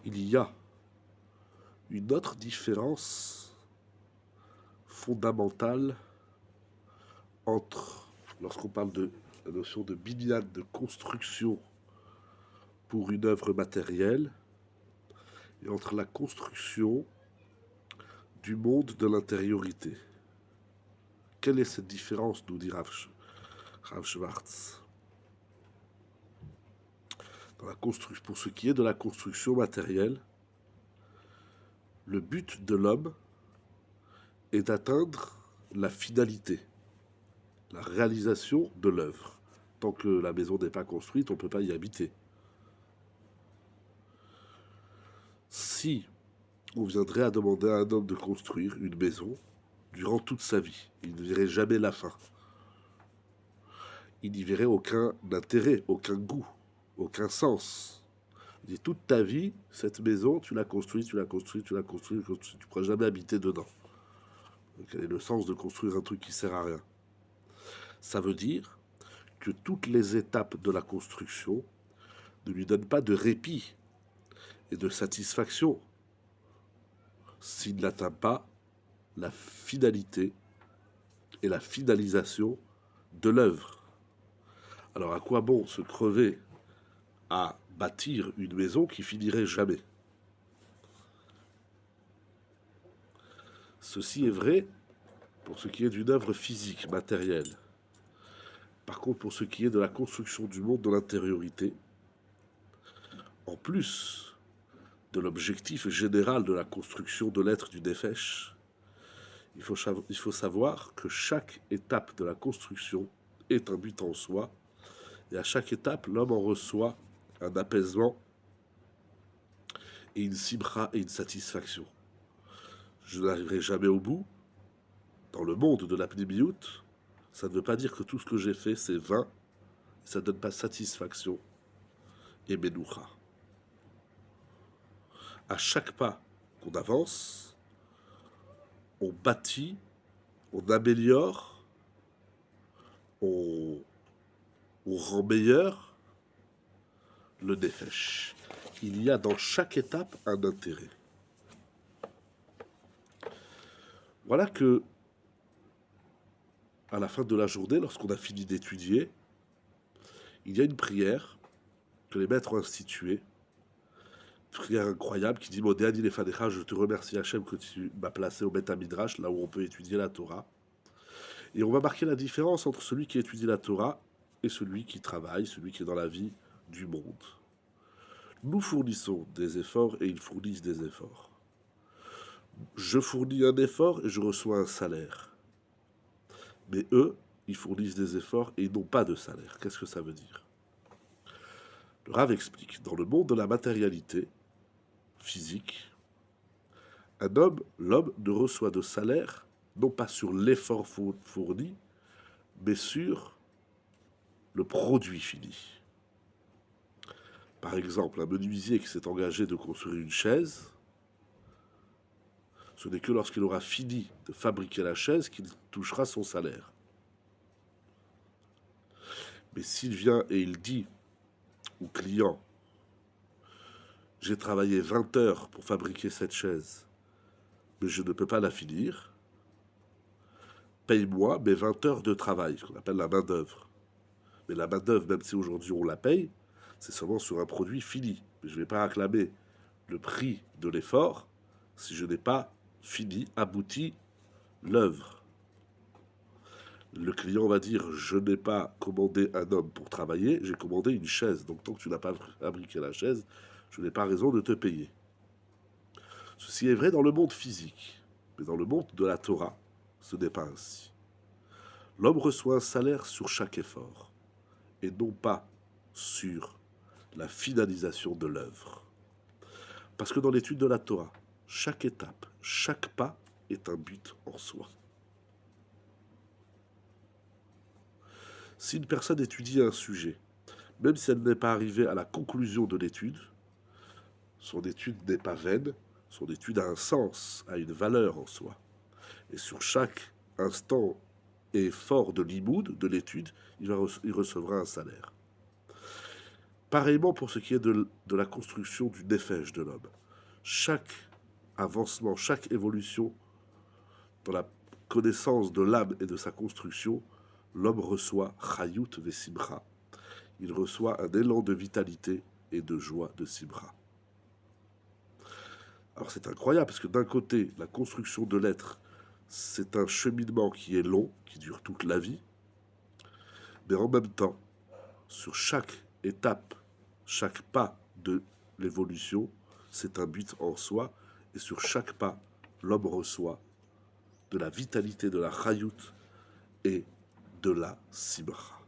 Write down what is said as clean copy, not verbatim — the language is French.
Il y a une autre différence fondamentale entre, lorsqu'on parle de la notion de binyan, de construction pour une œuvre matérielle, et entre la construction du monde de l'intériorité. Quelle est cette différence, nous dit Rav Schwartz. Pour ce qui est de la construction matérielle, le but de l'homme est d'atteindre la finalité, la réalisation de l'œuvre. Tant que la maison n'est pas construite, on ne peut pas y habiter. Si on viendrait à demander à un homme de construire une maison durant toute sa vie, il ne verrait jamais la fin. Il n'y verrait aucun intérêt, aucun goût, aucun sens. Il dit toute ta vie, cette maison, tu l'as construite, tu l'as construite, tu l'as construite, tu ne pourras jamais habiter dedans. Donc, quel est le sens de construire un truc qui sert à rien? Ça veut dire que toutes les étapes de la construction ne lui donnent pas de répit et de satisfaction s'il n'atteint pas la finalité et la finalisation de l'œuvre. Alors à quoi bon se crever à bâtir une maison qui finirait jamais? Ceci est vrai pour ce qui est d'une œuvre physique, matérielle. Par contre, pour ce qui est de la construction du monde de l'intériorité, en plus de l'objectif général de la construction de l'être du Nefesh, il faut savoir que chaque étape de la construction est un but en soi, et à chaque étape, l'homme en reçoit un apaisement et une simra et une satisfaction. Je n'arriverai jamais au bout. Dans le monde de l'apnémiout, ça ne veut pas dire que tout ce que j'ai fait, c'est vain, ça ne donne pas satisfaction et benoucha. À chaque pas qu'on avance, on bâtit, on améliore, on rend meilleur le nefesh. Il y a dans chaque étape un intérêt. Voilà que, à la fin de la journée, lorsqu'on a fini d'étudier, il y a une prière que les maîtres ont instituée, une prière incroyable qui dit Modéani Lefanecha, je te remercie Hachem que tu m'as placé au Beth Midrash, là où on peut étudier la Torah. Et on va marquer la différence entre celui qui étudie la Torah et celui qui travaille, celui qui est dans la vie du monde. Nous fournissons des efforts et ils fournissent des efforts. Je fournis un effort et je reçois un salaire. Mais eux, ils fournissent des efforts et ils n'ont pas de salaire. Qu'est-ce que ça veut dire? Le Rav explique, dans le monde de la matérialité physique, l'homme ne reçoit de salaire, non pas sur l'effort fourni, mais sur le produit fini. Par exemple, un menuisier qui s'est engagé de construire une chaise, ce n'est que lorsqu'il aura fini de fabriquer la chaise qu'il touchera son salaire. Mais s'il vient et il dit au client, j'ai travaillé 20 heures pour fabriquer cette chaise, mais je ne peux pas la finir, paye-moi mes 20 heures de travail, ce qu'on appelle la main-d'œuvre. Mais la main-d'œuvre, même si aujourd'hui on la paye, c'est seulement sur un produit fini. Mais je ne vais pas acclamer le prix de l'effort si je n'ai pas fini, abouti l'œuvre. Le client va dire je n'ai pas commandé un homme pour travailler, j'ai commandé une chaise. Donc tant que tu n'as pas fabriqué la chaise, je n'ai pas raison de te payer. Ceci est vrai dans le monde physique, mais dans le monde de la Torah, ce n'est pas ainsi. L'homme reçoit un salaire sur chaque effort, et non pas sur la finalisation de l'œuvre. Parce que dans l'étude de la Torah, chaque étape, chaque pas est un but en soi. Si une personne étudie un sujet, même si elle n'est pas arrivée à la conclusion de l'étude, son étude n'est pas vaine, son étude a un sens, a une valeur en soi. Et sur chaque instant et effort de l'imoud, de l'étude, il recevra un salaire. Pareillement pour ce qui est de la construction du nefesh de l'homme. Chaque avancement, chaque évolution dans la connaissance de l'âme et de sa construction, l'homme reçoit chayut vesimcha. Il reçoit un élan de vitalité et de joie de simcha. Alors c'est incroyable parce que d'un côté, la construction de l'être, c'est un cheminement qui est long, qui dure toute la vie, mais en même temps, sur chaque étape, chaque pas de l'évolution, c'est un but en soi, et sur chaque pas, l'homme reçoit de la vitalité, de la chayout et de la simcha.